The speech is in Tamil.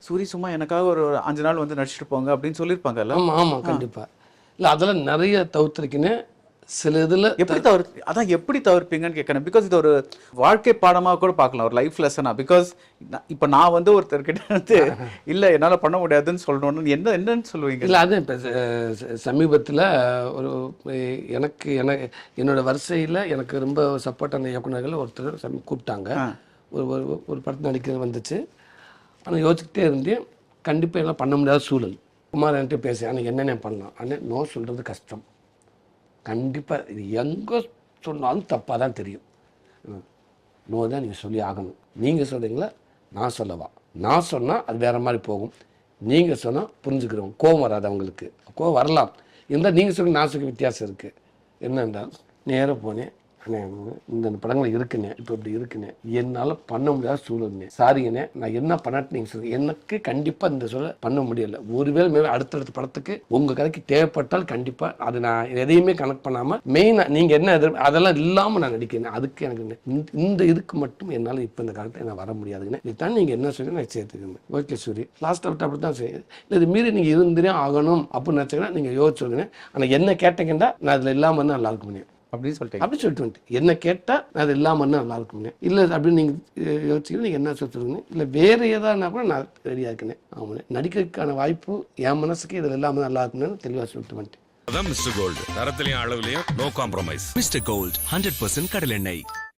சூரி சும்மா எனக்காக ஒரு 5 நாள் வந்து நடிச்சிட்டு போங்க அப்படின்னு சொல்லியிருப்பாங்கல்ல. ஆமாம் கண்டிப்பாக. இல்லை அதெல்லாம் நிறைய தவிர்த்துருக்கேன்னு சில இதில் எப்படி தவிர்ப்பீங்கன்னு கேட்குறேன். பிகாஸ் இது ஒரு வாழ்க்கை பாடமாக கூட பார்க்கலாம், ஒரு லைஃப் லெசனா. பிகாஸ் இப்போ நான் வந்து ஒருத்தர்கிட்ட வந்து இல்லை என்னால் பண்ண முடியாதுன்னு சொல்லணும்னு என்னன்னு சொல்லுவீங்க? இல்லை அது இப்போ சமீபத்தில் ஒரு எனக்கு என்னோட வரிசையில் எனக்கு ரொம்ப சப்போர்ட்டான இயக்குநர்கள் ஒருத்தர் கூப்பிட்டாங்க. ஒரு படத்தில் நடிக்கிறது வந்துச்சு. ஆனால் யோசிச்சுக்கிட்டே இருந்தேன், கண்டிப்பாக எல்லாம் பண்ண முடியாத சூழல். குமார் என்கிட்ட பேச அன்றைக்கி என்னென்ன பண்ணலாம், அண்ணன் நோ சொல்கிறது கஷ்டம், கண்டிப்பாக இது எங்கே சொன்னாலும் தப்பாக தான் தெரியும், நோ தான் நீங்கள் சொல்லி ஆகணும். நீங்கள் சொல்கிறீங்களா நான் சொல்லவா, நான் சொன்னால் அது வேறு மாதிரி போகும், நீங்கள் சொன்னால் புரிஞ்சுக்கிறோம், கோவம் வராது அவங்களுக்கு. கோவம் வரலாம் இருந்தால் நீங்கள் சொல்லி நான் சொல்லி வித்தியாசம் இருக்குது. என்னென்றால் நேராக போனேன், அண்ணே இந்த படங்கள் இருக்குண்ணே, இப்போ இப்படி இருக்குண்ணே, என்னால் பண்ண முடியாத சூழல்ண்ணே, சாரிங்கண்ணே நான் என்ன பண்ணாட்டு நீங்கள் சொல்லுங்கள், எனக்கு கண்டிப்பாக இந்த சொல்ல பண்ண முடியலை. ஒருவேளை மேலே அடுத்தடுத்த படத்துக்கு உங்கள் கதைக்கு தேவைப்பட்டால் கண்டிப்பாக அது நான் எதையுமே கனெக்ட் பண்ணாமல் மெயினாக நீங்கள் என்ன அதெல்லாம் இல்லாமல் நான் நடிக்கிறேன். அதுக்கு எனக்கு இந்த இதுக்கு மட்டும் என்னால் இப்போ இந்த காலத்தில் நான் வர முடியாதுங்கண்ணே, இதுதான் நீங்கள் என்ன சொல்லி நான் சேர்த்துக்கணும். ஓகே சூரி லாஸ்ட் அவுட் அப்படி தான் செய்யுது. இல்லை இது மீறி நீங்கள் இருந்துனே ஆகணும் அப்படின்னு நினச்சிங்கன்னா நீங்கள் யோசிச்சுருங்க. ஆனால் என்ன கேட்டீங்கன்னா நான் அதில் இல்லாமல் வந்து நல்லா இருக்க முடியும் அப்படின்னு சொல்லிட்டு வந்துட்டு என்ன கேட்டால் நான் அது இல்லாமல் நல்லா இருக்குங்க. இல்லை அப்படின்னு நீங்கள் யோசிச்சுக்கிட்டு நீங்கள் என்ன சொல்லிருங்க. இல்லை வேறு ஏதாவதுனா கூட நான் ரெடியாக இருக்கேன். ஆமாம் நடிக்கிறதுக்கான வாய்ப்பு என் மனசுக்கு இதில் இல்லாமல் நல்லா இருக்குன்னு தெளிவாக சொல்லிட்டு வந்துட்டேன். அதான் மிஸ்டர் கோல்டு, தரத்திலையும் அளவுலையும் நோ காம்ப்ரமைஸ். மிஸ்டர் கோல்ட் 100% கடலெண்ணெய்.